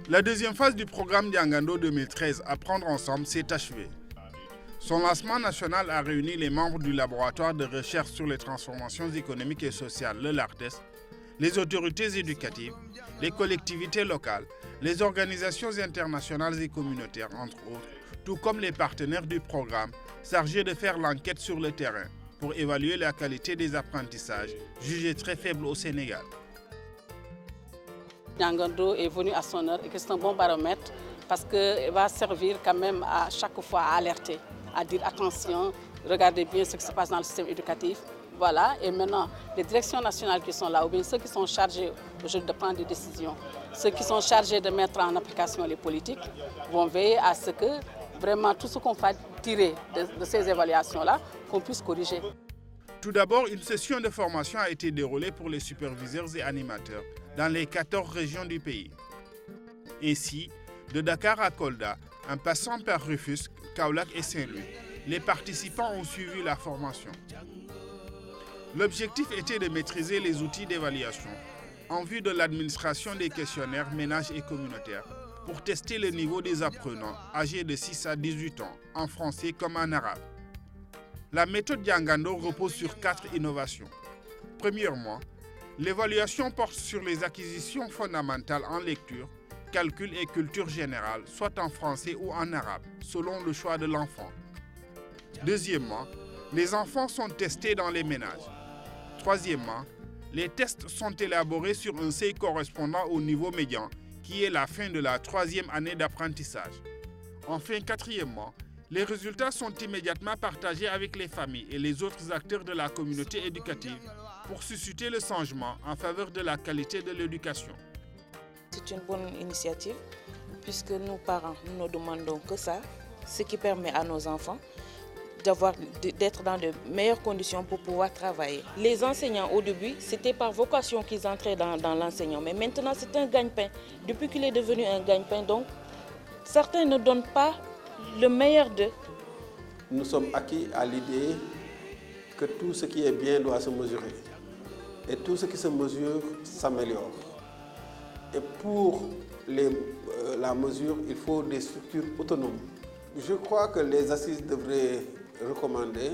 La deuxième phase du programme Diangando 2013 Apprendre ensemble s'est achevée. Son lancement national a réuni les membres du laboratoire de recherche sur les transformations économiques et sociales, le LARTES, les autorités éducatives, les collectivités locales, les organisations internationales et communautaires, entre autres, tout comme les partenaires du programme, chargés de faire l'enquête sur le terrain pour évaluer la qualité des apprentissages, jugés très faibles au Sénégal. Diangando est venu à son heure et que c'est un bon baromètre parce qu'il va servir quand même à chaque fois à alerter, à dire attention, regardez bien ce qui se passe dans le système éducatif. Voilà, et maintenant, les directions nationales qui sont là, ou bien ceux qui sont chargés aujourd'hui de prendre des décisions, ceux qui sont chargés de mettre en application les politiques, vont veiller à ce que vraiment tout ce qu'on va tirer de ces évaluations-là, qu'on puisse corriger. Tout d'abord, une session de formation a été déroulée pour les superviseurs et animateurs dans les 14 régions du pays. Ainsi, de Dakar à Kolda, en passant par Rufisque, Kaolack et Saint-Louis, les participants ont suivi la formation. L'objectif était de maîtriser les outils d'évaluation en vue de l'administration des questionnaires ménages et communautaires pour tester le niveau des apprenants âgés de 6 à 18 ans, en français comme en arabe. La méthode Diangando repose sur 4 innovations. Premièrement, l'évaluation porte sur les acquisitions fondamentales en lecture, calcul et culture générale, soit en français ou en arabe, selon le choix de l'enfant. Deuxièmement, les enfants sont testés dans les ménages. Troisièmement, les tests sont élaborés sur un seuil correspondant au niveau médian, qui est la fin de la 3e année d'apprentissage. Enfin, quatrièmement, les résultats sont immédiatement partagés avec les familles et les autres acteurs de la communauté éducative pour susciter le changement en faveur de la qualité de l'éducation. C'est une bonne initiative puisque nous, parents, nous ne demandons que ça, ce qui permet à nos enfants d'être dans de meilleures conditions pour pouvoir travailler. Les enseignants, au début, c'était par vocation qu'ils entraient dans l'enseignant, mais maintenant c'est un gagne-pain. Depuis qu'il est devenu un gagne-pain, donc certains ne donnent pas le meilleur d'eux. Nous sommes acquis à l'idée que tout ce qui est bien doit se mesurer. Et tout ce qui se mesure s'améliore. Et pour la mesure, il faut des structures autonomes. Je crois que les assises devraient recommander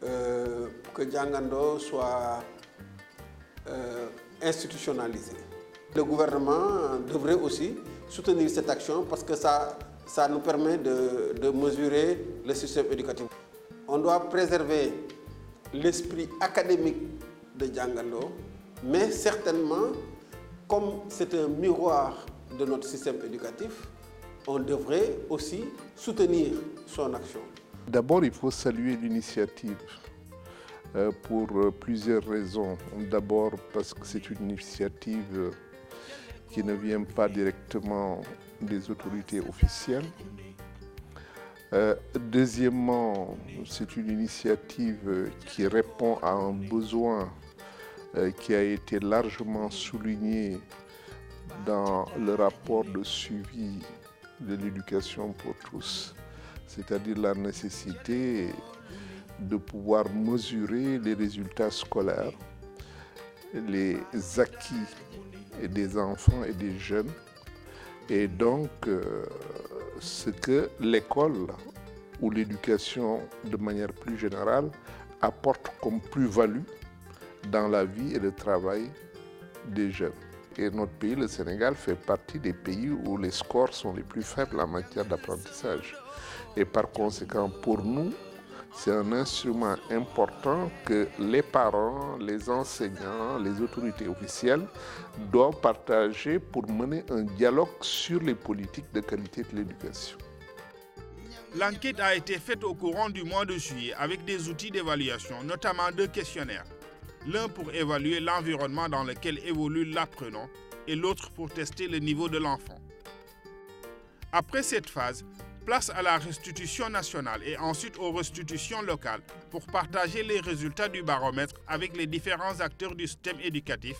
que Diangando soit institutionnalisé. Le gouvernement devrait aussi soutenir cette action parce que ça nous permet de mesurer le système éducatif. On doit préserver l'esprit académique de Diangando, mais certainement, comme c'est un miroir de notre système éducatif, on devrait aussi soutenir son action. D'abord, il faut saluer l'initiative pour plusieurs raisons. D'abord, parce que c'est une initiative qui ne vient pas directement des autorités officielles. Deuxièmement, c'est une initiative qui répond à un besoin qui a été largement souligné dans le rapport de suivi de l'éducation pour tous, c'est-à-dire la nécessité de pouvoir mesurer les résultats scolaires, les acquis des enfants et des jeunes, et donc ce que l'école ou l'éducation de manière plus générale apporte comme plus-value dans la vie et le travail des jeunes. Et notre pays, le Sénégal, fait partie des pays où les scores sont les plus faibles en matière d'apprentissage. Et par conséquent, pour nous, c'est un instrument important que les parents, les enseignants, les autorités officielles doivent partager pour mener un dialogue sur les politiques de qualité de l'éducation. L'enquête a été faite au courant du mois de juillet avec des outils d'évaluation, notamment 2 questionnaires. L'un pour évaluer l'environnement dans lequel évolue l'apprenant et l'autre pour tester le niveau de l'enfant. Après cette phase, place à la restitution nationale et ensuite aux restitutions locales pour partager les résultats du baromètre avec les différents acteurs du système éducatif,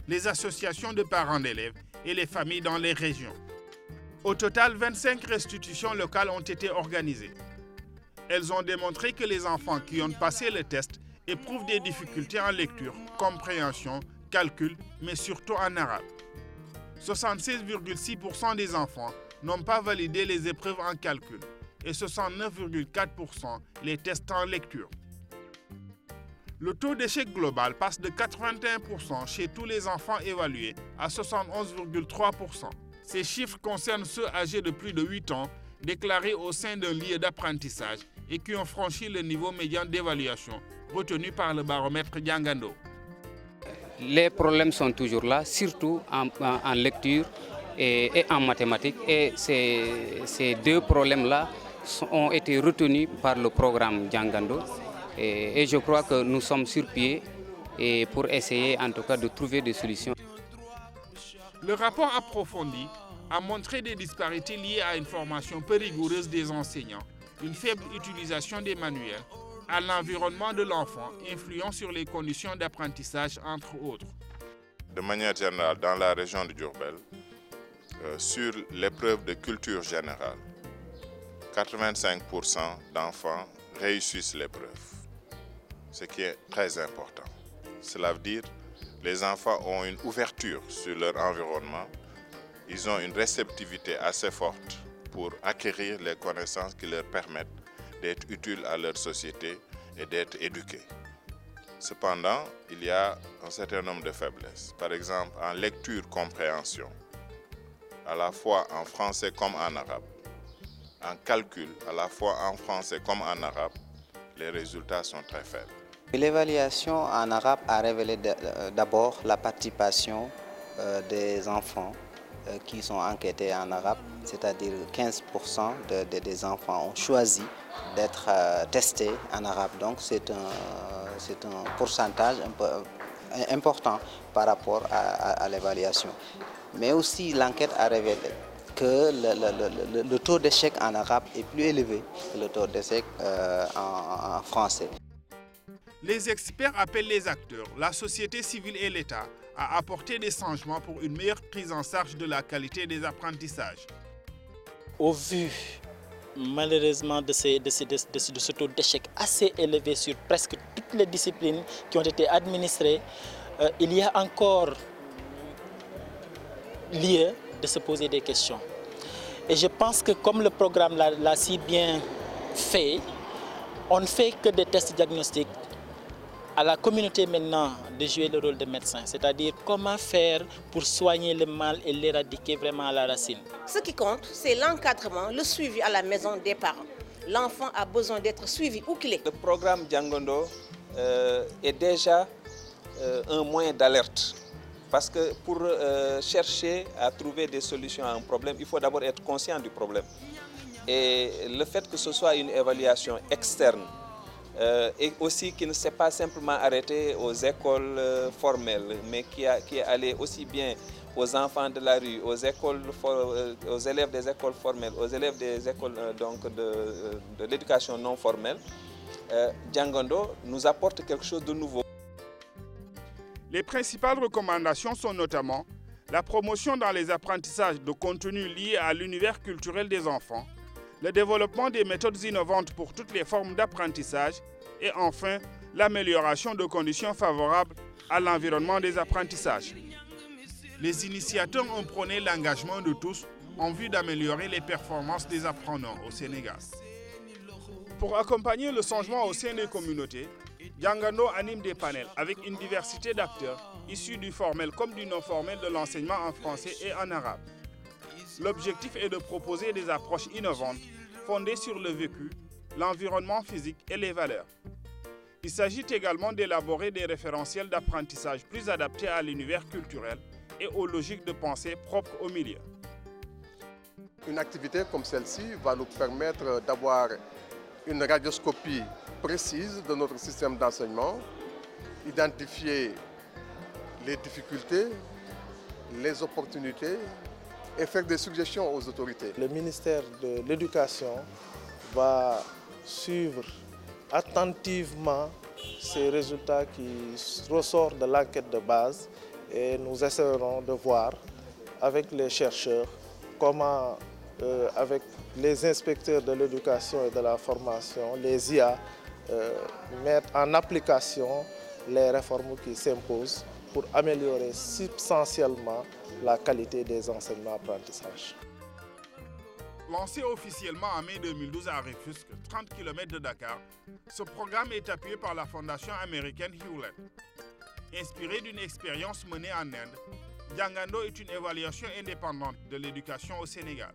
les associations de parents d'élèves et les familles dans les régions. Au total, 25 restitutions locales ont été organisées. Elles ont démontré que les enfants qui ont passé le test éprouvent des difficultés en lecture, compréhension, calcul, mais surtout en arabe. 76,6% des enfants n'ont pas validé les épreuves en calcul et 69,4% les tests en lecture. Le taux d'échec global passe de 81% chez tous les enfants évalués à 71,3%. Ces chiffres concernent ceux âgés de plus de 8 ans déclarés au sein d'un lieu d'apprentissage et qui ont franchi le niveau médian d'évaluation retenu par le baromètre Djangando. Les problèmes sont toujours là, surtout en lecture et en mathématiques. Et ces deux problèmes-là ont été retenus par le programme Djangando. Et je crois que nous sommes sur pied et pour essayer en tout cas de trouver des solutions. Le rapport approfondi a montré des disparités liées à une formation peu rigoureuse des enseignants, une faible utilisation des manuels, à l'environnement de l'enfant, influant sur les conditions d'apprentissage, entre autres. De manière générale, dans la région de Diourbel, sur l'épreuve de culture générale, 85% d'enfants réussissent l'épreuve, ce qui est très important. Cela veut dire que les enfants ont une ouverture sur leur environnement, ils ont une réceptivité assez forte pour acquérir les connaissances qui leur permettent d'être utiles à leur société et d'être éduqués. Cependant, il y a un certain nombre de faiblesses. Par exemple, en lecture-compréhension, à la fois en français comme en arabe, en calcul, à la fois en français comme en arabe, les résultats sont très faibles. L'évaluation en arabe a révélé d'abord la participation des enfants qui sont enquêtés en arabe, c'est-à-dire 15% des enfants ont choisi d'être testés en arabe. Donc c'est un pourcentage un peu important par rapport à l'évaluation. Mais aussi l'enquête a révélé que le taux d'échec en arabe est plus élevé que le taux d'échec en français. Les experts appellent les acteurs, la société civile et l'État à apporter des changements pour une meilleure prise en charge de la qualité des apprentissages. Au vu malheureusement de ce taux d'échec assez élevé sur presque toutes les disciplines qui ont été administrées, il y a encore lieu de se poser des questions. Et je pense que comme le programme l'a si bien fait, on ne fait que des tests diagnostiques. À la communauté maintenant de jouer le rôle de médecin, c'est-à-dire comment faire pour soigner le mal et l'éradiquer vraiment à la racine. Ce qui compte, c'est l'encadrement, le suivi à la maison des parents. L'enfant a besoin d'être suivi où qu'il est. Le programme Djangando est déjà un moyen d'alerte. Parce que pour chercher à trouver des solutions à un problème, il faut d'abord être conscient du problème. Et le fait que ce soit une évaluation externe, et aussi qui ne s'est pas simplement arrêté aux écoles formelles, mais qui est allé aussi bien aux enfants de la rue, aux élèves des écoles formelles, aux élèves des écoles de l'éducation non formelle. Djangando nous apporte quelque chose de nouveau. Les principales recommandations sont notamment la promotion dans les apprentissages de contenus liés à l'univers culturel des enfants, le développement des méthodes innovantes pour toutes les formes d'apprentissage et enfin l'amélioration de conditions favorables à l'environnement des apprentissages. Les initiateurs ont prôné l'engagement de tous en vue d'améliorer les performances des apprenants au Sénégal. Pour accompagner le changement au sein des communautés, Djangando anime des panels avec une diversité d'acteurs issus du formel comme du non formel de l'enseignement en français et en arabe. L'objectif est de proposer des approches innovantes fondées sur le vécu, l'environnement physique et les valeurs. Il s'agit également d'élaborer des référentiels d'apprentissage plus adaptés à l'univers culturel et aux logiques de pensée propres au milieu. Une activité comme celle-ci va nous permettre d'avoir une radioscopie précise de notre système d'enseignement, identifier les difficultés, les opportunités et faire des suggestions aux autorités. Le ministère de l'Éducation va suivre attentivement ces résultats qui ressortent de l'enquête de base et nous essaierons de voir avec les chercheurs comment, avec les inspecteurs de l'éducation et de la formation, les IA, mettre en application les réformes qui s'imposent pour améliorer substantiellement la qualité des enseignements-apprentissages. Lancé officiellement en mai 2012 à Rufisque, 30 km de Dakar, ce programme est appuyé par la fondation américaine Hewlett. Inspiré d'une expérience menée en Inde, Jangando est une évaluation indépendante de l'éducation au Sénégal.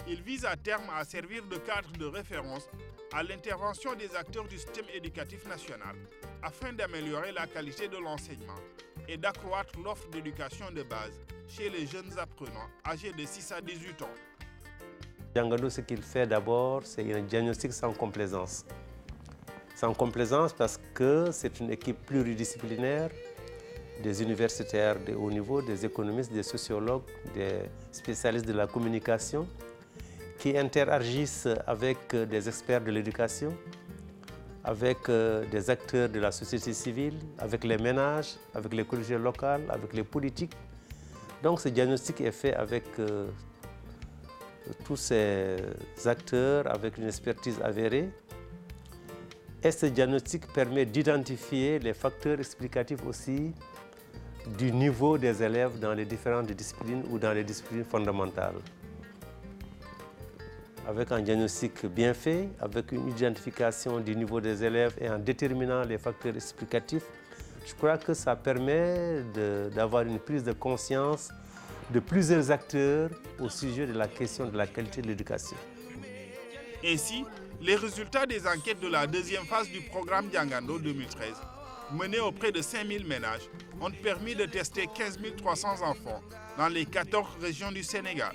Il vise à terme à servir de cadre de référence à l'intervention des acteurs du système éducatif national afin d'améliorer la qualité de l'enseignement et d'accroître l'offre d'éducation de base chez les jeunes apprenants âgés de 6 à 18 ans. Jangando, ce qu'il fait d'abord, c'est un diagnostic sans complaisance. Sans complaisance parce que c'est une équipe pluridisciplinaire, des universitaires de haut niveau, des économistes, des sociologues, des spécialistes de la communication, qui interagissent avec des experts de l'éducation, avec des acteurs de la société civile, avec les ménages, avec les collectivités locales, avec les politiques. Donc ce diagnostic est fait avec tous ces acteurs, avec une expertise avérée. Et ce diagnostic permet d'identifier les facteurs explicatifs aussi du niveau des élèves dans les différentes disciplines ou dans les disciplines fondamentales. Avec un diagnostic bien fait, avec une identification du niveau des élèves et en déterminant les facteurs explicatifs, je crois que ça permet d'avoir une prise de conscience de plusieurs acteurs au sujet de la question de la qualité de l'éducation. Ainsi, les résultats des enquêtes de la deuxième phase du programme Jangando 2013, menées auprès de 5000 ménages, ont permis de tester 15 300 enfants dans les 14 régions du Sénégal.